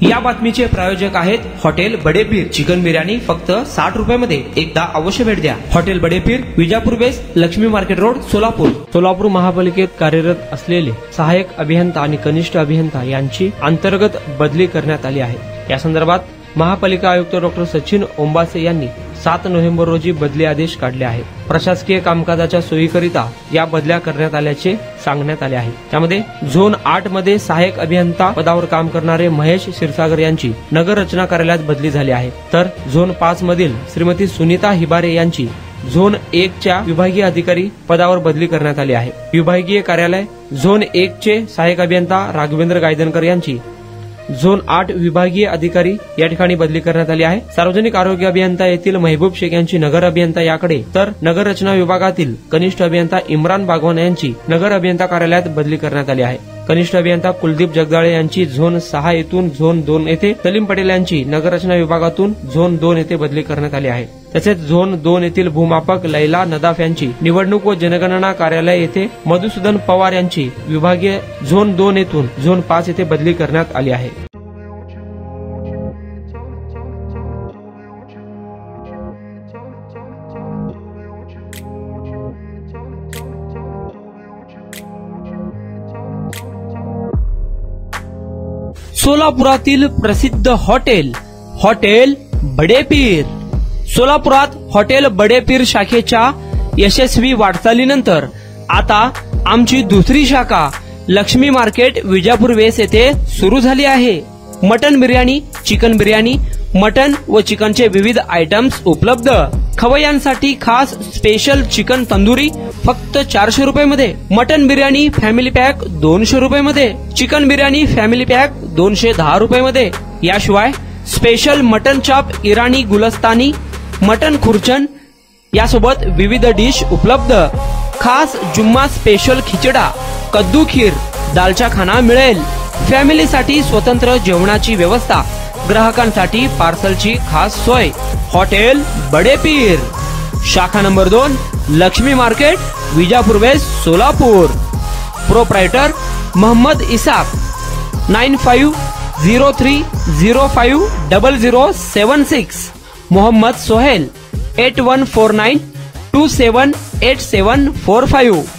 या बातमीचे प्रायोजक आहेत हॉटेल बडेपीर। चिकन बिर्याणी फक्त 60 रुपयामध्ये, एकदा अवश्य भेट द्या। हॉटेल बडेपीर, विजापूर बेस, लक्ष्मी मार्केट रोड, सोलापूर। सोलापूर महापालिकेत कार्यरत असलेले सहाय्यक अभियंता आणि कनिष्ठ अभियंता यांची अंतर्गत बदली करण्यात आली आहे। या संदर्भात महापालिका आयुक्त डॉक्टर सचिन ओंबासे यांनी 7 नोव्हेंबर रोजी बदली आदेश काढले आहेत। प्रशासकीय कामकाजाच्या सोयीकरिता या बदल्या करण्यात आल्याचे सांगण्यात आले आहे। त्यामध्ये झोन 8 मध्ये सहाय्यक अभियंता पदावर काम करणारे महेश क्षीरसागर यांची नगर रचना कार्यालयात बदली झाली आहे, तर झोन 5 मधील श्रीमती सुनीता हिबारे यांची झोन 1 च्या विभागीय अधिकारी पदावर बदली करण्यात आली आहे। विभागीय कार्यालय झोन 1 चे सहाय्यक अभियंता राघवेंद्र गायदनकर यांची झोन 8 विभागीय अधिकारी या ठिकाणी बदली करण्यात आली आहे। सार्वजनिक आरोग्य अभियंता येथील महबूब शेख यांची नगर अभियंता याकडे, तर नगर रचना विभागातील कनिष्ठ अभियंता इम्रान बागवान यांची नगर अभियंता कार्यालयात बदली करण्यात आली आहे। कनिष्ठ अभियंता कुलदीप जगदाळे यांची झोन 6 येथून झोन 2 येथे, सलीम पटेल यांची नगर रचना विभागातून झोन 2 येथे बदली करण्यात आली आहे। तसेच झोन 2 येथील भूमापक लैला नदाफ यांची निवडणूक व जनगणना कार्यालय येथे, मधुसूदन पवार यांची विभागीय झोन 2 येथून झोन 5 येथे बदली करण्यात आली आहे। सोलापुरातील प्रसिद्ध हॉटेल हॉटेल बडेपीर। सोलापुरात हॉटेल बडेपीर शाखेच्या यशस्वी वाटचालीनंतर आता आमची दुसरी शाखा लक्ष्मी मार्केट विजापूर वेस येथे सुरू झाली आहे। Mutton biryani, chicken biryani, mutton व चिकनचे विविध आयटम्स उपलब्ध। खवय्यांसाठी खास स्पेशल चिकन तंदुरी फक्त 400 रुपयामध्ये, मटन बिर्याणी फॅमिली पॅक 200 रुपयामध्ये, चिकन बिर्याणी फॅमिली पॅक 210 रुपयामध्ये। याशिवाय स्पेशल मटन चॉप, इराणी गुलस्तानी, मटन खुर्चन यासोबत विविध डिश उपलब्ध। खास जुम्मा स्पेशल खिचडा, कद्दू खीर, दालचा खाना मिळेल। फॅमिलीसाठी स्वतंत्र जेवणाची व्यवस्था, ग्राहकांसाठी पार्सलची खास सोय। हॉटेल बडेपीर, शाखा number 2, Laxmi market, Vijapur west, Solapur. Proprietor Mohammed Isaq, 9503050076। Mohammed Sohel, 8149278745।